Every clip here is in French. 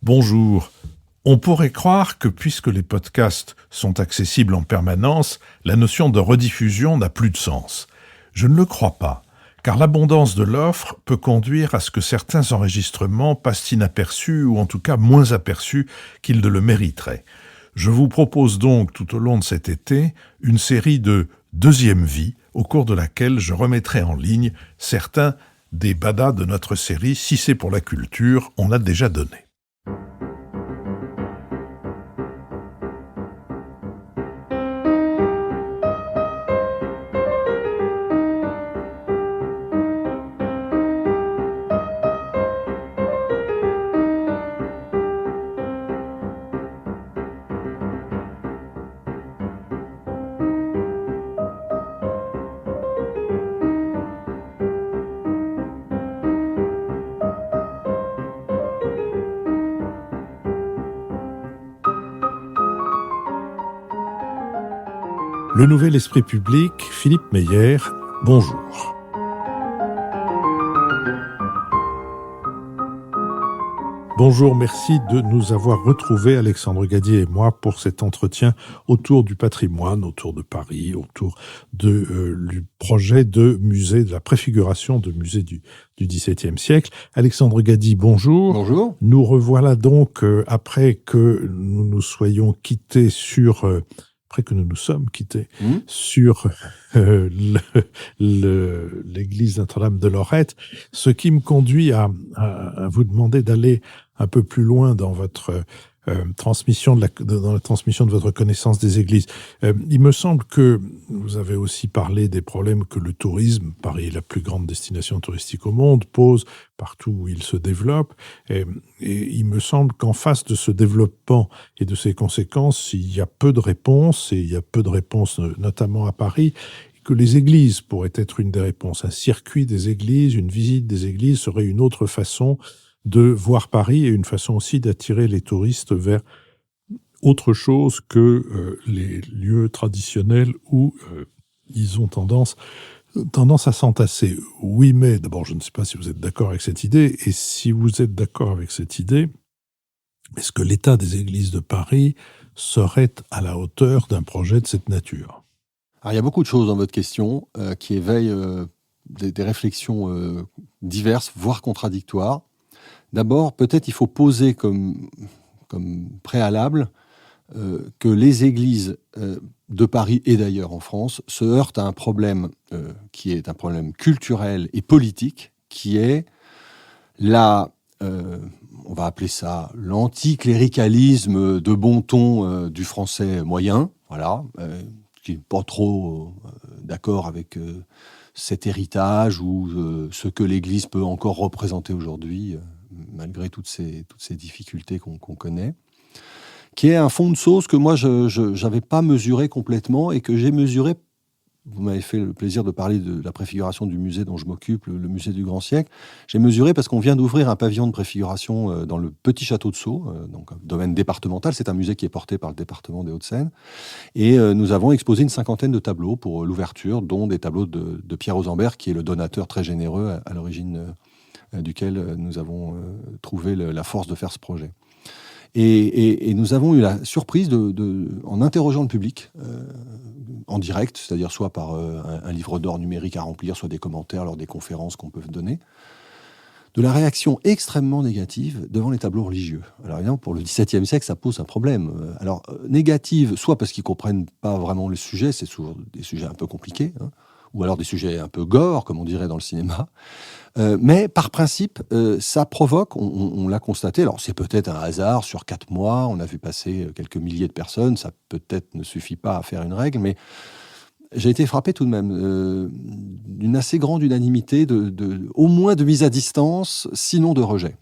Bonjour. On pourrait croire que puisque les podcasts sont accessibles en permanence, la notion de rediffusion n'a plus de sens. Je ne le crois pas, car l'abondance de l'offre peut conduire à ce que certains enregistrements passent inaperçus ou en tout cas moins aperçus qu'ils ne le mériteraient. Je vous propose donc tout au long de cet été une série de deuxième vie au cours de laquelle je remettrai en ligne certains des badas de notre série Si c'est pour la culture, on a déjà donné. Le Nouvel Esprit Public, Philippe Meyer, bonjour. Bonjour, merci de nous avoir retrouvés, Alexandre Gadier et moi, pour cet entretien autour du patrimoine, autour de Paris, autour du projet de musée, de la préfiguration de musée du XVIIe siècle. Alexandre Gadier, bonjour. Bonjour. Nous revoilà donc, après que nous nous soyons quittés après que nous nous sommes quittés sur l'église Notre-Dame de Lorette, ce qui me conduit à vous demander d'aller un peu plus loin dans votre transmission dans la transmission de votre connaissance des églises. Il me semble que vous avez aussi parlé des problèmes que le tourisme, Paris est la plus grande destination touristique au monde, pose partout où il se développe. Et il me semble qu'en face de ce développement et de ses conséquences, il y a peu de réponses, et il y a peu de réponses notamment à Paris, que les églises pourraient être une des réponses. Un circuit des églises, une visite des églises serait une autre façon de voir Paris et une façon aussi d'attirer les touristes vers autre chose que les lieux traditionnels où ils ont tendance à s'entasser. Oui, mais d'abord, je ne sais pas si vous êtes d'accord avec cette idée, et si vous êtes d'accord avec cette idée, est-ce que l'état des églises de Paris serait à la hauteur d'un projet de cette nature ? Alors, il y a beaucoup de choses dans votre question qui éveillent des réflexions diverses, voire contradictoires. D'abord, peut-être il faut poser comme préalable que les églises de Paris et d'ailleurs en France se heurtent à un problème qui est un problème culturel et politique, qui est on va appeler ça l'anticléricalisme de bon ton du français moyen, voilà, qui n'est pas trop d'accord avec cet héritage ou ce que l'Église peut encore représenter aujourd'hui, malgré toutes ces difficultés qu'on connaît, qui est un fond de sauce que moi, je n'avais pas mesuré complètement et que j'ai mesuré. Vous m'avez fait le plaisir de parler de la préfiguration du musée dont je m'occupe, le musée du Grand Siècle. J'ai mesuré parce qu'on vient d'ouvrir un pavillon de préfiguration dans le petit château de Sceaux, donc un domaine départemental. C'est un musée qui est porté par le département des Hauts-de-Seine. Et nous avons exposé une 50aine de tableaux pour l'ouverture, dont des tableaux de Pierre Ausambert, qui est le donateur très généreux à l'origine duquel nous avons trouvé la force de faire ce projet. Et nous avons eu la surprise, en interrogeant le public, en direct, c'est-à-dire soit par un livre d'or numérique à remplir, soit des commentaires lors des conférences qu'on peut donner, de la réaction extrêmement négative devant les tableaux religieux. Alors évidemment, pour le XVIIe siècle, ça pose un problème. Alors, négative, soit parce qu'ils ne comprennent pas vraiment le sujet, c'est souvent des sujets un peu compliqués, ou alors des sujets un peu gore, comme on dirait dans le cinéma. Mais par principe, ça provoque, on l'a constaté, alors c'est peut-être un hasard, sur 4 mois, on a vu passer quelques milliers de personnes, ça peut-être ne suffit pas à faire une règle, mais j'ai été frappé tout de même d'une assez grande unanimité, au moins de mise à distance, sinon de rejet.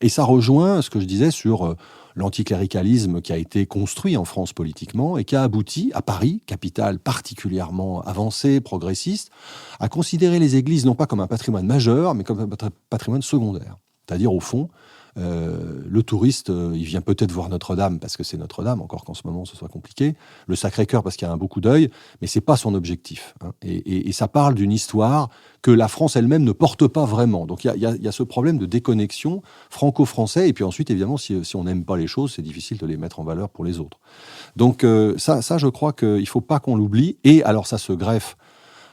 Et ça rejoint ce que je disais sur l'anticléricalisme qui a été construit en France politiquement et qui a abouti à Paris, capitale particulièrement avancée, progressiste, à considérer les églises non pas comme un patrimoine majeur, mais comme un patrimoine secondaire. C'est-à-dire, au fond, Le touriste, il vient peut-être voir Notre-Dame parce que c'est Notre-Dame, encore qu'en ce moment ce soit compliqué. Le Sacré-Cœur parce qu'il y a un beau coup d'œil, mais c'est pas son objectif. Hein. Et ça parle d'une histoire que la France elle-même ne porte pas vraiment. Donc il y a ce problème de déconnexion franco-français. Et puis ensuite, évidemment, si on n'aime pas les choses, c'est difficile de les mettre en valeur pour les autres. Donc ça, je crois qu'il faut pas qu'on l'oublie. Et alors ça se greffe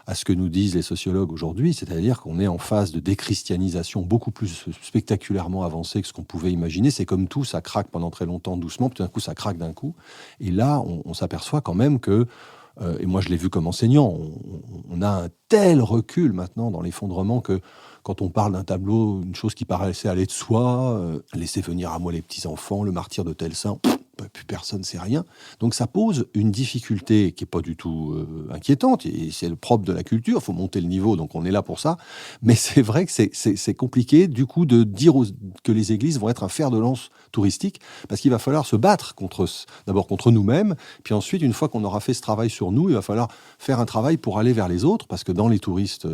à ce que nous disent les sociologues aujourd'hui, c'est-à-dire qu'on est en phase de déchristianisation beaucoup plus spectaculairement avancée que ce qu'on pouvait imaginer. C'est comme tout, ça craque pendant très longtemps doucement, puis tout d'un coup ça craque d'un coup. Et là, on s'aperçoit quand même que, et moi je l'ai vu comme enseignant, on a un tel recul maintenant dans l'effondrement que quand on parle d'un tableau, une chose qui paraissait aller de soi, laisser venir à moi les petits-enfants, le martyre de tel saint, plus personne ne sait rien. Donc ça pose une difficulté qui n'est pas du tout inquiétante, et c'est le propre de la culture, il faut monter le niveau, donc on est là pour ça. Mais c'est vrai que c'est compliqué du coup de dire que les églises vont être un fer de lance touristique, parce qu'il va falloir se battre d'abord contre nous-mêmes, puis ensuite, une fois qu'on aura fait ce travail sur nous, il va falloir faire un travail pour aller vers les autres, parce que dans les touristes,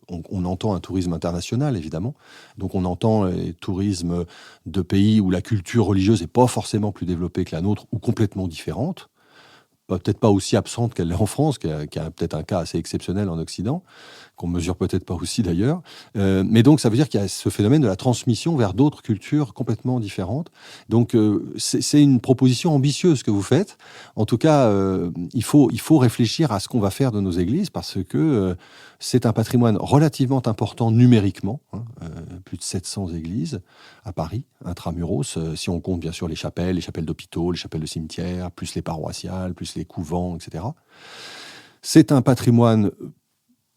on entend un tourisme international, évidemment. Donc on entend les tourismes de pays où la culture religieuse n'est pas forcément plus développée que la nôtre, ou complètement différente. Peut-être pas aussi absente qu'elle l'est en France, qui a peut-être un cas assez exceptionnel en Occident, qu'on mesure peut-être pas aussi d'ailleurs. Mais donc ça veut dire qu'il y a ce phénomène de la transmission vers d'autres cultures complètement différentes. Donc c'est une proposition ambitieuse que vous faites. En tout cas, il faut réfléchir à ce qu'on va faire de nos églises, parce que c'est un patrimoine relativement important numériquement, hein, plus de 700 églises à Paris, intramuros, si on compte bien sûr les chapelles d'hôpitaux, les chapelles de cimetières, plus les paroissiales, plus les couvents, etc. C'est un patrimoine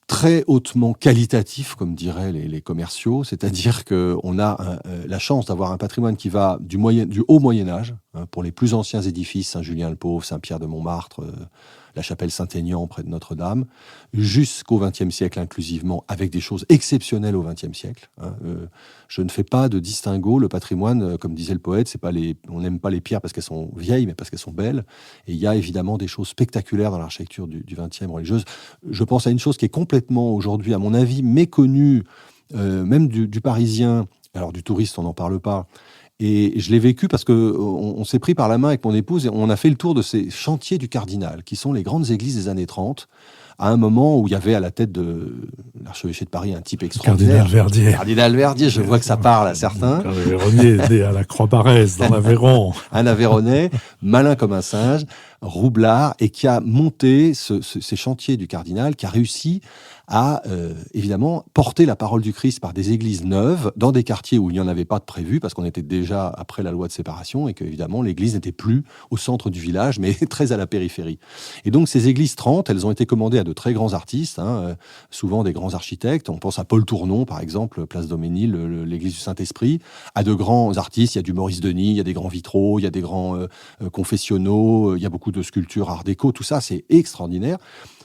très hautement qualitatif, comme diraient les commerciaux, c'est-à-dire qu'on a la chance d'avoir un patrimoine qui va du haut Moyen-Âge, hein, pour les plus anciens édifices, Saint-Julien-le-Pauvre, Saint-Pierre de Montmartre, la chapelle Saint-Aignan près de Notre-Dame, jusqu'au XXe siècle inclusivement, avec des choses exceptionnelles au XXe siècle. Hein. Je ne fais pas de distinguo. Le patrimoine, comme disait le poète, on n'aime pas les pierres parce qu'elles sont vieilles, mais parce qu'elles sont belles. Et il y a évidemment des choses spectaculaires dans l'architecture du XXe religieuse. Je pense à une chose qui est complètement aujourd'hui, à mon avis, méconnue, même du Parisien. Alors du touriste, on n'en parle pas. Et je l'ai vécu parce qu'on s'est pris par la main avec mon épouse et on a fait le tour de ces chantiers du Cardinal, qui sont les grandes églises des années 30, à un moment où il y avait à la tête de l'archevêché de Paris un type extraordinaire. Cardinal Verdier, je vois que ça parle à certains. Verdier né à la Croix-Barrès, dans l'Aveyron. Un Aveyronais, malin comme un singe, roublard, et qui a monté ces chantiers du Cardinal, qui a réussi à, évidemment, porter la parole du Christ par des églises neuves, dans des quartiers où il n'y en avait pas de prévu, parce qu'on était déjà après la loi de séparation, et que, évidemment, l'église n'était plus au centre du village, mais très à la périphérie. Et donc, ces églises 30, elles ont été commandées à de très grands artistes, hein, souvent des grands architectes. On pense à Paul Tournon, par exemple, place Daumesnil, l'église du Saint-Esprit, à de grands artistes. Il y a du Maurice Denis, il y a des grands vitraux, il y a des grands confessionnaux, il y a beaucoup de sculptures art déco. Tout ça, c'est extraordinaire.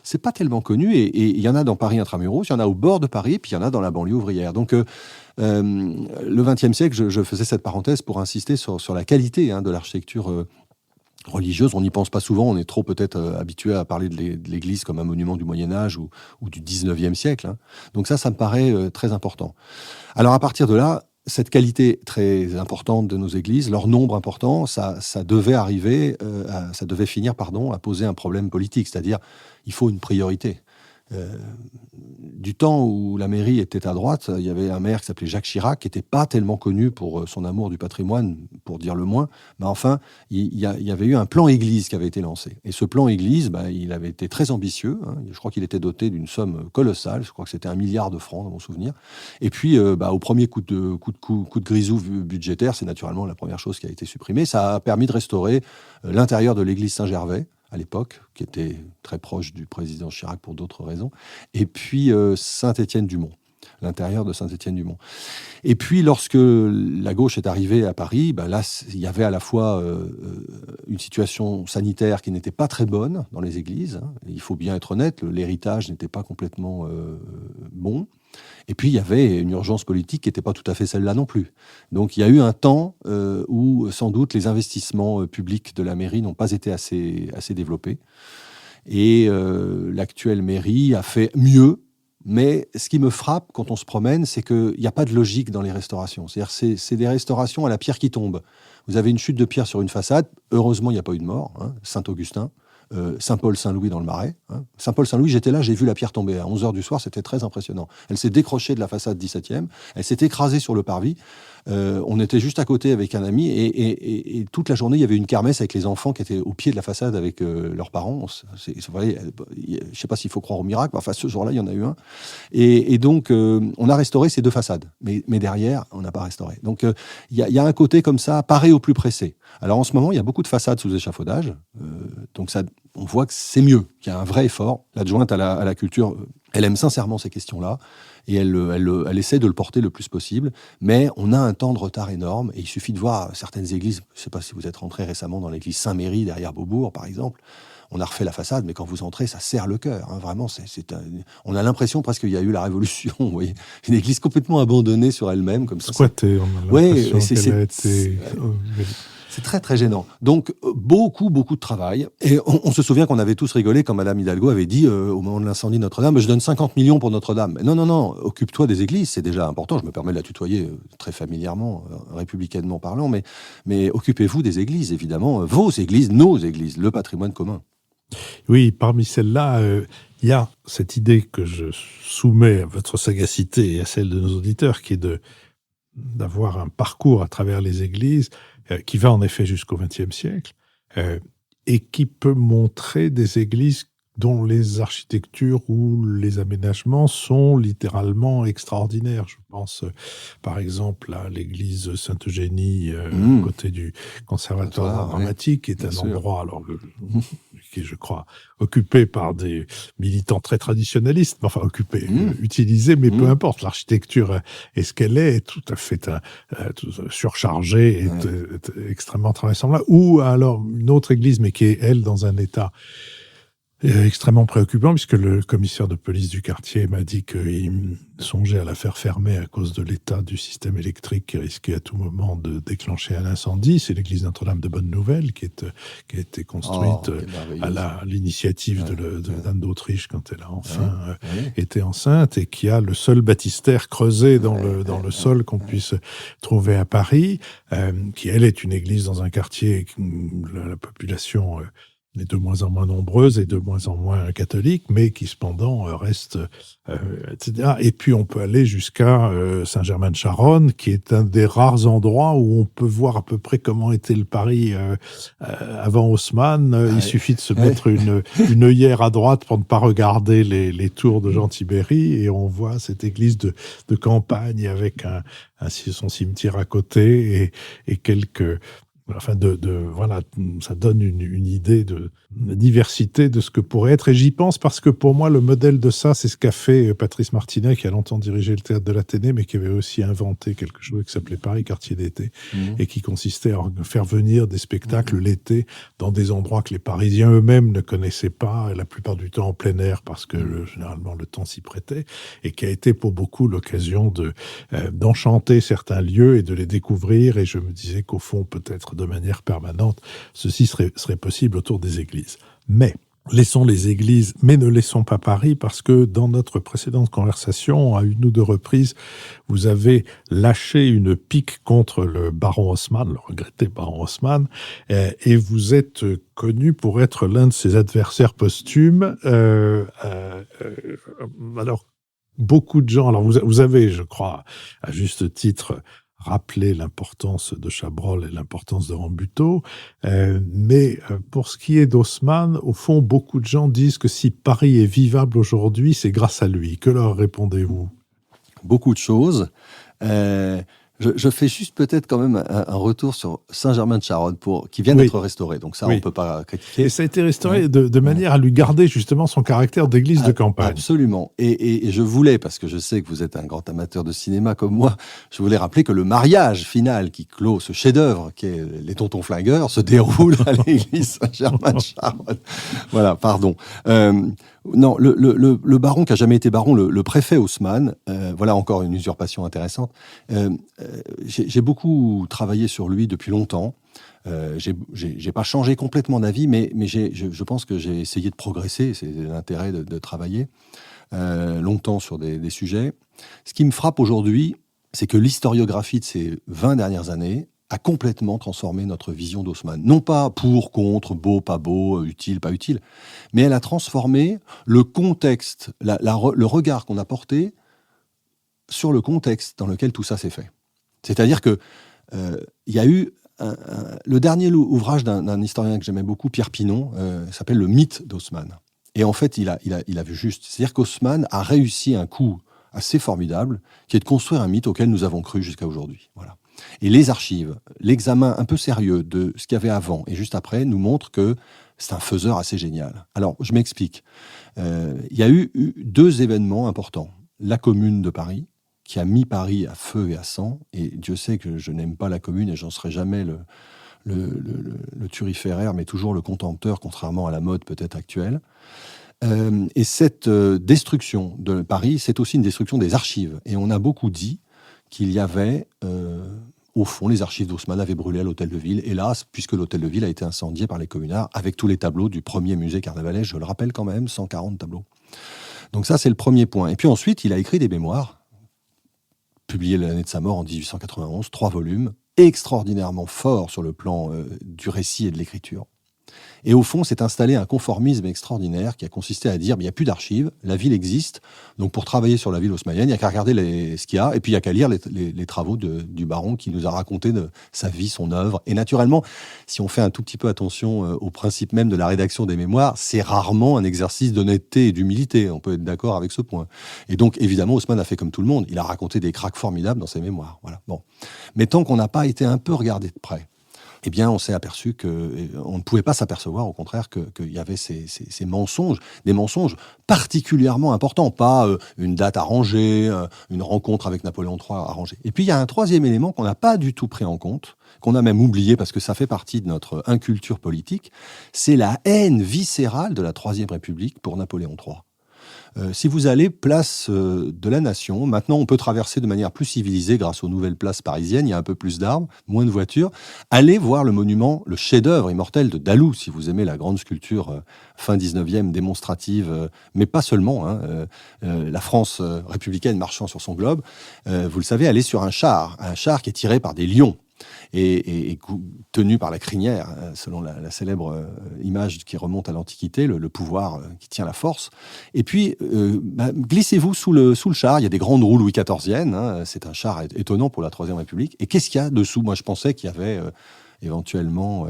C'est pas tellement connu, et il y en a dans Paris intramuros, il y en a au bord de Paris, puis il y en a dans la banlieue ouvrière. Donc, le XXe siècle, je faisais cette parenthèse pour insister sur la qualité, hein, de l'architecture religieuse. On n'y pense pas souvent, on est trop peut-être habitué à parler de l'Église comme un monument du Moyen-Âge ou du XIXe siècle. Hein. Donc ça me paraît très important. Alors à partir de là, cette qualité très importante de nos églises, leur nombre important, ça devait finir à poser un problème politique, c'est-à-dire il faut une priorité. Du temps où la mairie était à droite, il y avait un maire qui s'appelait Jacques Chirac, qui n'était pas tellement connu pour son amour du patrimoine, pour dire le moins, mais enfin, il y avait eu un plan Église qui avait été lancé. Et ce plan Église, il avait été très ambitieux, hein. Je crois qu'il était doté d'une somme colossale, je crois que c'était 1 milliard de francs dans mon souvenir. Et puis, au premier coup de grisou budgétaire, c'est naturellement la première chose qui a été supprimée. Ça a permis de restaurer l'intérieur de l'église Saint-Gervais, à l'époque, qui était très proche du président Chirac pour d'autres raisons, et puis Saint-Étienne-du-Mont, l'intérieur de Saint-Étienne-du-Mont. Et puis, lorsque la gauche est arrivée à Paris, là, il y avait à la fois une situation sanitaire qui n'était pas très bonne dans les églises, hein. Il faut bien être honnête, l'héritage n'était pas complètement bon. Et puis, il y avait une urgence politique qui n'était pas tout à fait celle-là non plus. Donc, il y a eu un temps où, sans doute, les investissements publics de la mairie n'ont pas été assez développés. Et l'actuelle mairie a fait mieux, Mais ce qui me frappe quand on se promène, c'est qu'il n'y a pas de logique dans les restaurations. C'est-à-dire c'est des restaurations à la pierre qui tombe. Vous avez une chute de pierre sur une façade. Heureusement, il n'y a pas eu de mort. Saint-Augustin. Saint-Paul, Saint-Louis dans le Marais. Saint-Paul, Saint-Louis, j'étais là, j'ai vu la pierre tomber à 11h du soir, c'était très impressionnant. Elle s'est décrochée de la façade 17e, elle s'est écrasée sur le parvis. On était juste à côté avec un ami et toute la journée, il y avait une kermesse avec les enfants qui étaient au pied de la façade avec leurs parents. Je ne sais pas s'il faut croire au miracle, mais enfin, ce jour-là, il y en a eu un. Et donc, on a restauré ces deux façades. Mais derrière, on n'a pas restauré. Donc, il y a un côté comme ça, paré au plus pressé. Alors, en ce moment, il y a beaucoup de façades sous échafaudage. Donc, ça, on voit que c'est mieux, qu'il y a un vrai effort. L'adjointe à la culture, elle aime sincèrement ces questions-là. Et elle essaie de le porter le plus possible. Mais on a un temps de retard énorme. Et il suffit de voir certaines églises. Je ne sais pas si vous êtes rentré récemment dans l'église Saint-Méry, derrière Beaubourg, par exemple. On a refait la façade, mais quand vous entrez, ça serre le cœur. Vraiment, on a l'impression presque qu'il y a eu la Révolution. Vous voyez, une église complètement abandonnée sur elle-même, comme ça. Squattée, on a l'impression qu'elle a été... C'est très, très gênant. Donc, beaucoup de travail. Et on se souvient qu'on avait tous rigolé quand Madame Hidalgo avait dit, au moment de l'incendie de Notre-Dame, je donne 50 millions pour Notre-Dame. Non, occupe-toi des églises, c'est déjà important. Je me permets de la tutoyer très familièrement, républicainement parlant, mais occupez-vous des églises, évidemment. Vos églises, nos églises, le patrimoine commun. Oui, parmi celles-là, il y a cette idée que je soumets à votre sagacité et à celle de nos auditeurs, qui est d'avoir un parcours à travers les églises qui va en effet jusqu'au XXe siècle et qui peut montrer des églises dont les architectures ou les aménagements sont littéralement extraordinaires. Je pense par exemple à l'église Sainte-Eugénie, côté du conservatoire dramatique, qui est un endroit qui est, je crois, occupé par des militants très traditionnalistes, enfin occupé, utilisé, mais peu importe, l'architecture est ce qu'elle est tout à fait surchargée, est extrêmement vraisemblable. Ou alors une autre église, mais qui est, elle, dans un état extrêmement préoccupant, puisque le commissaire de police du quartier m'a dit qu'il songeait à la faire fermer à cause de l'état du système électrique qui risquait à tout moment de déclencher un incendie. C'est l'église Notre-Dame de Bonne-Nouvelle qui a été construite à l'initiative d'Anne d'Autriche quand elle a enfin été enceinte, et qui a le seul baptistère creusé dans le sol qu'on puisse trouver à Paris, qui elle est une église dans un quartier où la population est de moins en moins nombreuse et de moins en moins catholique, mais qui cependant reste, etc. Et puis on peut aller jusqu'à Saint-Germain-de-Charonne, qui est un des rares endroits où on peut voir à peu près comment était le Paris avant Haussmann. Il suffit de se mettre une œillère à droite pour ne pas regarder les tours de Jean Tibéri, et on voit cette église de campagne avec son cimetière à côté et quelques... Enfin, voilà, ça donne une idée de la diversité de ce que pourrait être. Et j'y pense parce que pour moi, le modèle de ça, c'est ce qu'a fait Patrice Martinet, qui a longtemps dirigé le théâtre de l'Athénée, mais qui avait aussi inventé quelque chose qui s'appelait Paris Quartier d'été, et qui consistait à faire venir des spectacles l'été dans des endroits que les Parisiens eux-mêmes ne connaissaient pas, et la plupart du temps en plein air, parce que généralement le temps s'y prêtait, et qui a été pour beaucoup l'occasion d'enchanter certains lieux et de les découvrir. Et je me disais qu'au fond, peut-être de manière permanente, ceci serait possible autour des églises. Mais laissons les églises, mais ne laissons pas Paris, parce que dans notre précédente conversation, à une ou deux reprises, vous avez lâché une pique contre le baron Haussmann, le regretté baron Haussmann, et vous êtes connu pour être l'un de ses adversaires posthumes. Alors, beaucoup de gens... Alors, vous avez, je crois, à juste titre, rappeler l'importance de Chabrol et l'importance de Rambuteau, mais pour ce qui est d'Haussmann, au fond, beaucoup de gens disent que si Paris est vivable aujourd'hui, c'est grâce à lui. Que leur répondez-vous ? Beaucoup de choses. Je fais juste peut-être quand même un retour sur Saint-Germain-de-Charonne qui vient d'être restauré. Donc ça, on ne peut pas critiquer. Et ça a été restauré de manière à lui garder justement son caractère d'église de campagne. Absolument. Et je voulais, parce que je sais que vous êtes un grand amateur de cinéma comme moi, je voulais rappeler que le mariage final qui clôt ce chef-d'œuvre, qui est Les Tontons Flingueurs, se déroule à l'église Saint-Germain-de-Charonne. Voilà, pardon. Non, le baron qui a jamais été baron, le préfet Haussmann, voilà encore une usurpation intéressante. J'ai beaucoup travaillé sur lui depuis longtemps. J'ai pas changé complètement d'avis, mais je pense que j'ai essayé de progresser. C'est l'intérêt de travailler. longtemps sur des sujets. Ce qui me frappe aujourd'hui, c'est que l'historiographie de ces 20 dernières années a complètement transformé notre vision d'Haussmann. Non pas pour, contre, beau, pas beau, utile, pas utile, mais elle a transformé le contexte, le regard qu'on a porté sur le contexte dans lequel tout ça s'est fait. C'est-à-dire que il y a eu le dernier ouvrage d'un historien que j'aimais beaucoup, Pierre Pinon, s'appelle Le mythe d'Haussmann. Et en fait, il a vu juste. C'est-à-dire qu'Haussmann a réussi un coup assez formidable, qui est de construire un mythe auquel nous avons cru jusqu'à aujourd'hui. Voilà. Et les archives, l'examen un peu sérieux de ce qu'il y avait avant et juste après, nous montre que c'est un faiseur assez génial. Alors, je m'explique. Il y a eu 2 événements importants. La Commune de Paris, qui a mis Paris à feu et à sang, et Dieu sait que je n'aime pas la Commune et j'en serai jamais le turiféraire, mais toujours le contempteur, contrairement à la mode peut-être actuelle. Et cette destruction de Paris, c'est aussi une destruction des archives. Et on a beaucoup dit qu'il y avait, au fond, les archives d'Haussmann avaient brûlé à l'Hôtel de Ville, hélas, puisque l'Hôtel de Ville a été incendié par les communards, avec tous les tableaux du premier musée carnavalais, je le rappelle quand même, 140 tableaux. Donc ça, c'est le premier point. Et puis ensuite, il a écrit des mémoires, publiés l'année de sa mort en 1891, 3 volumes, extraordinairement forts sur le plan du récit et de l'écriture. Et au fond, s'est installé un conformisme extraordinaire qui a consisté à dire il n'y a plus d'archives, la ville existe, donc pour travailler sur la ville haussmannienne, il n'y a qu'à regarder ce qu'il y a, et puis il n'y a qu'à lire les travaux du baron qui nous a raconté de sa vie, son œuvre. Et naturellement, si on fait un tout petit peu attention au principe même de la rédaction des mémoires, c'est rarement un exercice d'honnêteté et d'humilité, on peut être d'accord avec ce point. Et donc, évidemment, Haussmann a fait comme tout le monde, il a raconté des cracks formidables dans ses mémoires. Voilà. Bon. Mais tant qu'on n'a pas été un peu regardé de près, eh bien, on s'est aperçu qu'on ne pouvait pas s'apercevoir, au contraire, qu'il y avait ces mensonges, des mensonges particulièrement importants, pas une date arrangée, une rencontre avec Napoléon III arrangée. Et puis, il y a un 3e élément qu'on n'a pas du tout pris en compte, qu'on a même oublié parce que ça fait partie de notre inculture politique, c'est la haine viscérale de la Troisième République pour Napoléon III. Si vous allez place de la Nation, maintenant on peut traverser de manière plus civilisée grâce aux nouvelles places parisiennes, il y a un peu plus d'arbres, moins de voitures. Allez voir le monument, le chef-d'œuvre immortel de Dalou, si vous aimez la grande sculpture fin 19e, démonstrative, mais pas seulement, la France républicaine marchant sur son globe. Vous le savez, elle est sur un char qui est tiré par des lions. Et tenu par la crinière, selon la célèbre image qui remonte à l'Antiquité, le pouvoir qui tient la force. Et puis, glissez-vous sous le char, il y a des grandes roues Louis XIViennes, c'est un char étonnant pour la Troisième République. Et qu'est-ce qu'il y a dessous ? Moi, je pensais qu'il y avait éventuellement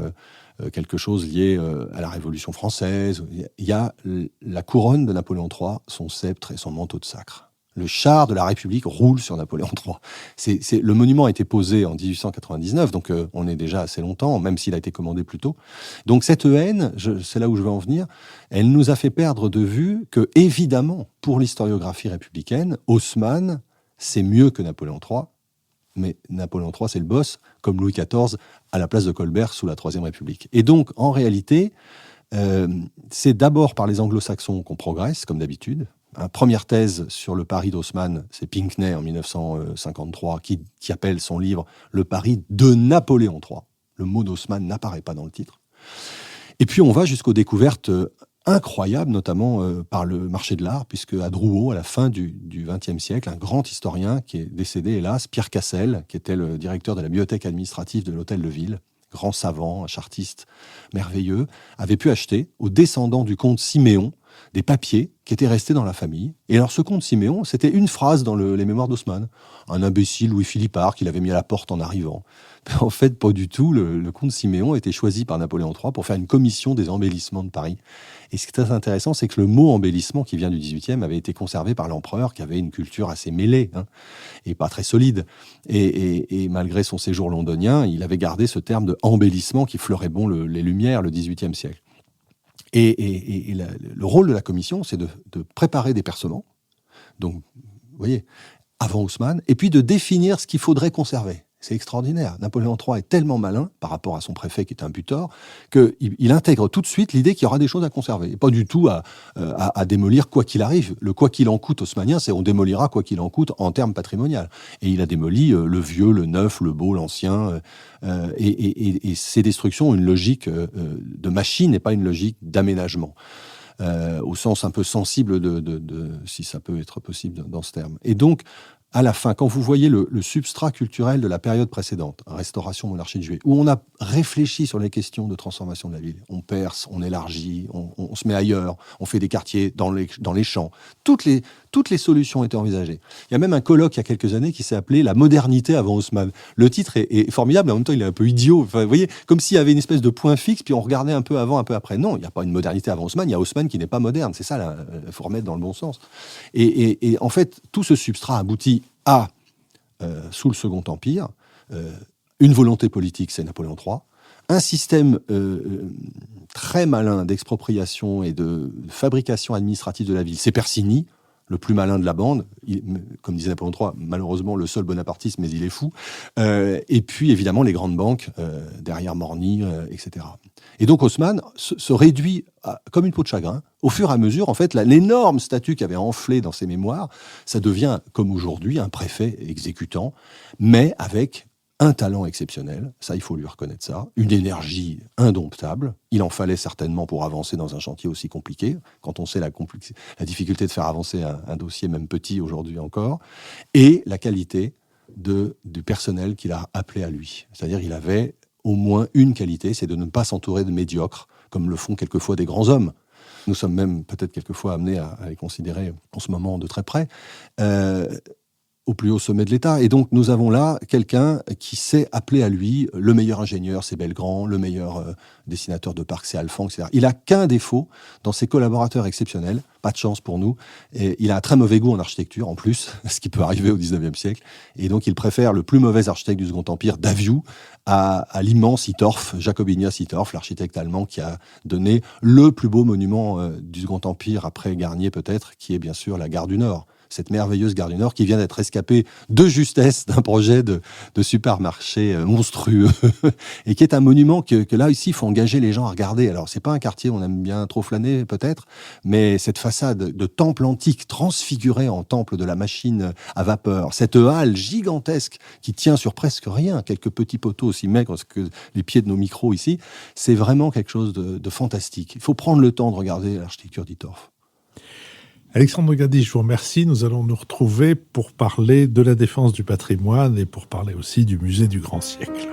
quelque chose lié à la Révolution française. Il y a la couronne de Napoléon III, son sceptre et son manteau de sacre. Le char de la République roule sur Napoléon III. Le monument a été posé en 1899, donc on est déjà assez longtemps, même s'il a été commandé plus tôt. Donc cette haine, c'est là où je veux en venir, elle nous a fait perdre de vue que, évidemment, pour l'historiographie républicaine, Haussmann, c'est mieux que Napoléon III, mais Napoléon III, c'est le boss, comme Louis XIV à la place de Colbert sous la Troisième République. Et donc, en réalité, c'est d'abord par les anglo-saxons qu'on progresse, comme d'habitude. Première thèse sur le Paris d'Haussmann, c'est Pinckney en 1953 qui appelle son livre « Le Paris de Napoléon III ». Le mot d'Haussmann n'apparaît pas dans le titre. Et puis on va jusqu'aux découvertes incroyables, notamment par le marché de l'art, puisque à Drouot, à la fin du XXe siècle, un grand historien qui est décédé, hélas, Pierre Cassel, qui était le directeur de la bibliothèque administrative de l'Hôtel de Ville, grand savant, un chartiste merveilleux, avait pu acheter aux descendants du comte Siméon des papiers qui étaient restés dans la famille. Et alors ce comte Siméon, c'était une phrase dans les mémoires d'Haussmann. Un imbécile Louis-Philippard qu'il avait mis à la porte en arrivant. Mais en fait, pas du tout. Le comte Siméon a été choisi par Napoléon III pour faire une commission des embellissements de Paris. Et ce qui est très intéressant, c'est que le mot embellissement, qui vient du XVIIIe, avait été conservé par l'empereur, qui avait une culture assez mêlée, et pas très solide. Et malgré son séjour londonien, il avait gardé ce terme de embellissement qui fleurait bon les Lumières, le XVIIIe siècle. Et le rôle de la commission, c'est de préparer des percements, donc, vous voyez, avant Haussmann, et puis de définir ce qu'il faudrait conserver. C'est extraordinaire. Napoléon III est tellement malin, par rapport à son préfet qui est un butor, qu'il intègre tout de suite l'idée qu'il y aura des choses à conserver. Et pas du tout à démolir quoi qu'il arrive. Le quoi qu'il en coûte haussmannien, c'est on démolira quoi qu'il en coûte en termes patrimonial. Et il a démoli le vieux, le neuf, le beau, l'ancien. Et ces destructions ont une logique de machine et pas une logique d'aménagement. au sens un peu sensible si ça peut être possible dans ce terme. Et donc, à la fin, quand vous voyez le substrat culturel de la période précédente, Restauration, monarchie de Juillet, où on a réfléchi sur les questions de transformation de la ville, on perce, on élargit, on se met ailleurs, on fait des quartiers dans les champs, toutes les solutions étaient envisagées. Il y a même un colloque il y a quelques années qui s'est appelé « La modernité avant Haussmann ». Le titre est formidable, mais en même temps il est un peu idiot. Enfin, vous voyez, comme s'il y avait une espèce de point fixe, puis on regardait un peu avant, un peu après. Non, il n'y a pas une modernité avant Haussmann, il y a Haussmann qui n'est pas moderne. C'est ça, il faut remettre dans le bon sens. Et en fait, tout ce substrat aboutit à, sous le Second Empire, une volonté politique, c'est Napoléon III, un système très malin d'expropriation et de fabrication administrative de la ville, c'est Persigny, le plus malin de la bande, comme disait Napoléon III, malheureusement le seul bonapartiste, mais il est fou. Et puis évidemment les grandes banques, derrière Morny, etc. Et donc Haussmann se réduit comme une peau de chagrin. Au fur et à mesure, en fait, l'énorme statut qu'il avait enflé dans ses mémoires, ça devient, comme aujourd'hui, un préfet exécutant, mais avec un talent exceptionnel, ça il faut lui reconnaître ça, une énergie indomptable, il en fallait certainement pour avancer dans un chantier aussi compliqué, quand on sait la difficulté de faire avancer un dossier même petit aujourd'hui encore, et la qualité du personnel qu'il a appelé à lui. C'est-à-dire il avait au moins une qualité, c'est de ne pas s'entourer de médiocres, comme le font quelquefois des grands hommes. Nous sommes même peut-être quelquefois amenés à les considérer en ce moment de très près, au plus haut sommet de l'État. Et donc, nous avons là quelqu'un qui sait appeler à lui le meilleur ingénieur, c'est Belgrand, le meilleur dessinateur de parcs, c'est Alphand, etc. Il n'a qu'un défaut dans ses collaborateurs exceptionnels, pas de chance pour nous, et il a un très mauvais goût en architecture, en plus, ce qui peut arriver au 19e siècle. Et donc, il préfère le plus mauvais architecte du Second Empire, Daviou, à l'immense Hittorf, Jacob Ignace Hittorf, l'architecte allemand qui a donné le plus beau monument du Second Empire, après Garnier peut-être, qui est bien sûr la Gare du Nord. Cette merveilleuse Gare du Nord qui vient d'être escapée de justesse d'un projet de supermarché monstrueux et qui est un monument que là, ici, il faut engager les gens à regarder. Alors, c'est pas un quartier où on aime bien trop flâner, peut-être, mais cette façade de temple antique transfigurée en temple de la machine à vapeur, cette halle gigantesque qui tient sur presque rien, quelques petits poteaux aussi maigres que les pieds de nos micros ici, c'est vraiment quelque chose de fantastique. Il faut prendre le temps de regarder l'architecture d'Hittorf. Alexandre Gady, je vous remercie. Nous allons nous retrouver pour parler de la défense du patrimoine et pour parler aussi du musée du Grand Siècle.